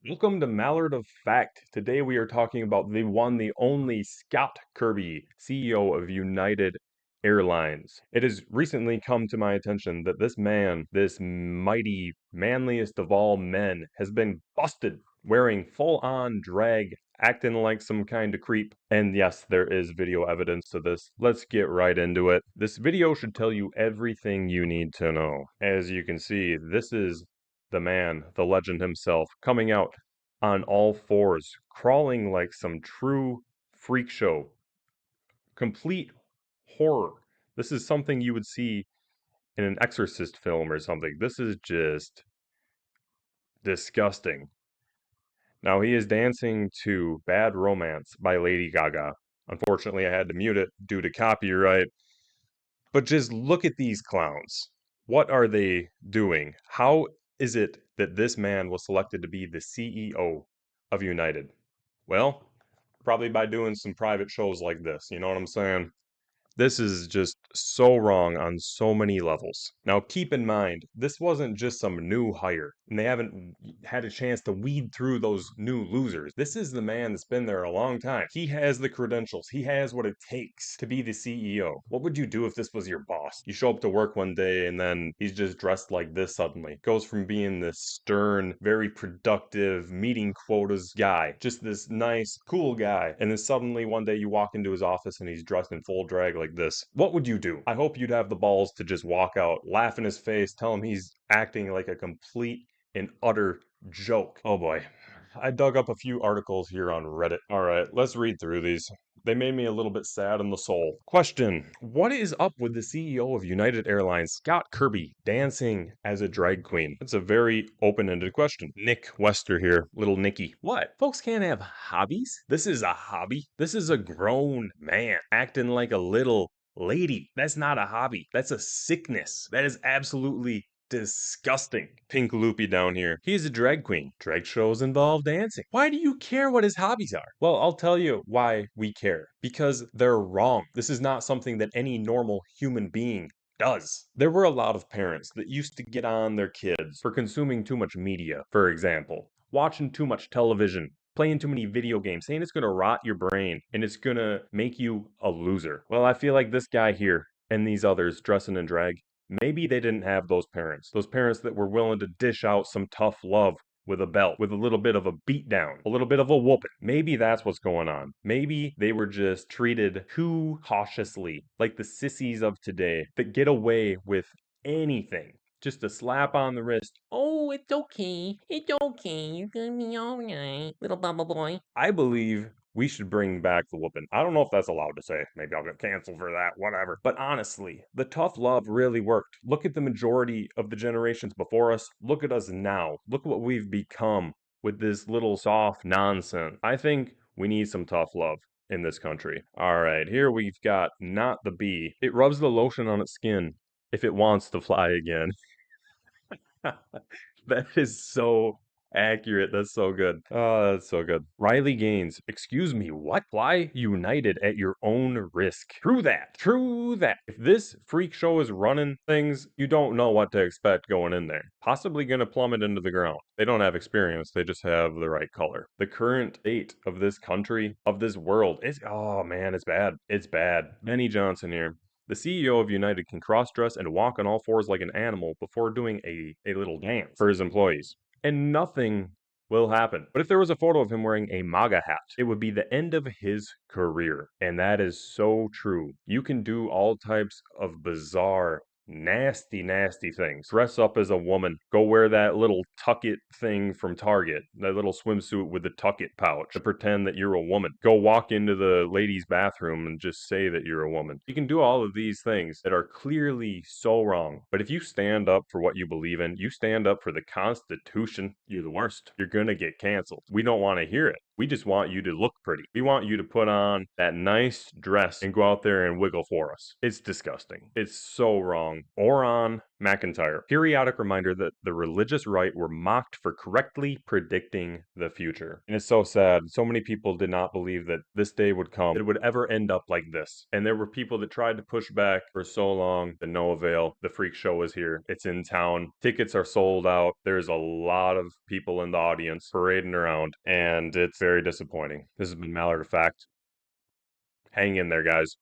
Welcome to Mallard of Fact. Today we are talking about the one, the only Scott Kirby, CEO of United Airlines. It has recently come to my attention that this man, this mighty, manliest of all men, has been busted wearing full-on drag, acting like some kind of creep. And yes, there is video evidence to this. Let's get right into it. This video should tell you everything you need to know. As you can see, this is the man, the legend himself, coming out on all fours, crawling like some true freak show. Complete horror. This is something you would see in an exorcist film or something. This is just disgusting. Now he is dancing to Bad Romance by Lady Gaga. Unfortunately, I had to mute it due to copyright. But just look at these clowns. What are they doing? How is it that this man was selected to be the CEO of United? Well, probably by doing some private shows like this, you know what I'm saying? This is just so wrong on so many levels. Now, keep in mind, this wasn't just some new hire, and they haven't had a chance to weed through those new losers. This is the man that's been there a long time. He has the credentials, he has what it takes to be the CEO. What would you do if this was your boss? You show up to work one day and then he's just dressed like this suddenly. Goes from being this stern, very productive, meeting quotas guy, just this nice, cool guy, and then suddenly one day you walk into his office and he's dressed in full drag like this. What would you do? I hope you'd have the balls to just walk out, laugh in his face, tell him he's acting like a complete and utter joke. Oh boy. I dug up a few articles here on Reddit. Alright, let's read through these. They made me a little bit sad in the soul. Question: what is up with the CEO of United Airlines, Scott Kirby, dancing as a drag queen? It's a very open-ended question. Nick Wester here, little Nicky. What? Folks can't have hobbies? This is a hobby. This is a grown man acting like a little lady. That's not a hobby. That's a sickness. That is absolutely disgusting. Pink Loopy down here. He is a drag queen. Drag shows involve dancing. Why do you care what his hobbies are? Well, I'll tell you why we care. Because they're wrong. This is not something that any normal human being does. There were a lot of parents that used to get on their kids for consuming too much media, for example, watching too much television, playing too many video games, saying it's going to rot your brain and it's going to make you a loser. Well, I feel like this guy here and these others dressing in drag, maybe they didn't have those parents that were willing to dish out some tough love with a belt, with a little bit of a beatdown, a little bit of a whooping. Maybe that's what's going on. Maybe they were just treated too cautiously, like the sissies of today that get away with anything. Just a slap on the wrist. Oh, it's okay. It's okay. You're gonna be alright, little bubble boy. I believe we should bring back the whooping. I don't know if that's allowed to say. Maybe I'll get canceled for that, whatever. But honestly, the tough love really worked. Look at the majority of the generations before us. Look at us now. Look what we've become with this little soft nonsense. I think we need some tough love in this country. All right, here we've got not the bee. It rubs the lotion on its skin if it wants to fly again. That is so accurate. That's so good. Oh, that's so good. Riley Gaines, excuse me, what? Fly United at your own risk. True that. True that. If this freak show is running things, you don't know what to expect going in there. Possibly going to plummet into the ground. They don't have experience, they just have the right color. The current state of this country, of this world, is, oh man, it's bad. It's bad. Benny Johnson here. The CEO of United can cross-dress and walk on all fours like an animal before doing a little dance for his employees. And nothing will happen. But if there was a photo of him wearing a MAGA hat, it would be the end of his career. And that is so true. You can do all types of bizarre, nasty, nasty things. Dress up as a woman. Go wear that little tuck it thing from Target, that little swimsuit with the tuck it pouch to pretend that you're a woman. Go walk into the ladies' bathroom and just say that you're a woman. You can do all of these things that are clearly so wrong. But if you stand up for what you believe in, you stand up for the Constitution, you're the worst. You're gonna get canceled. We don't want to hear it. We just want you to look pretty. We want you to put on that nice dress and go out there and wiggle for us. It's disgusting. It's so wrong. Or on McIntyre. Periodic reminder that the religious right were mocked for correctly predicting the future. And it's so sad. So many people did not believe that this day would come, that it would ever end up like this. And there were people that tried to push back for so long, to no avail. The freak show is here. It's in town. Tickets are sold out. There's a lot of people in the audience parading around, and it's very disappointing. This has been Mallard Effect. Hang in there, guys.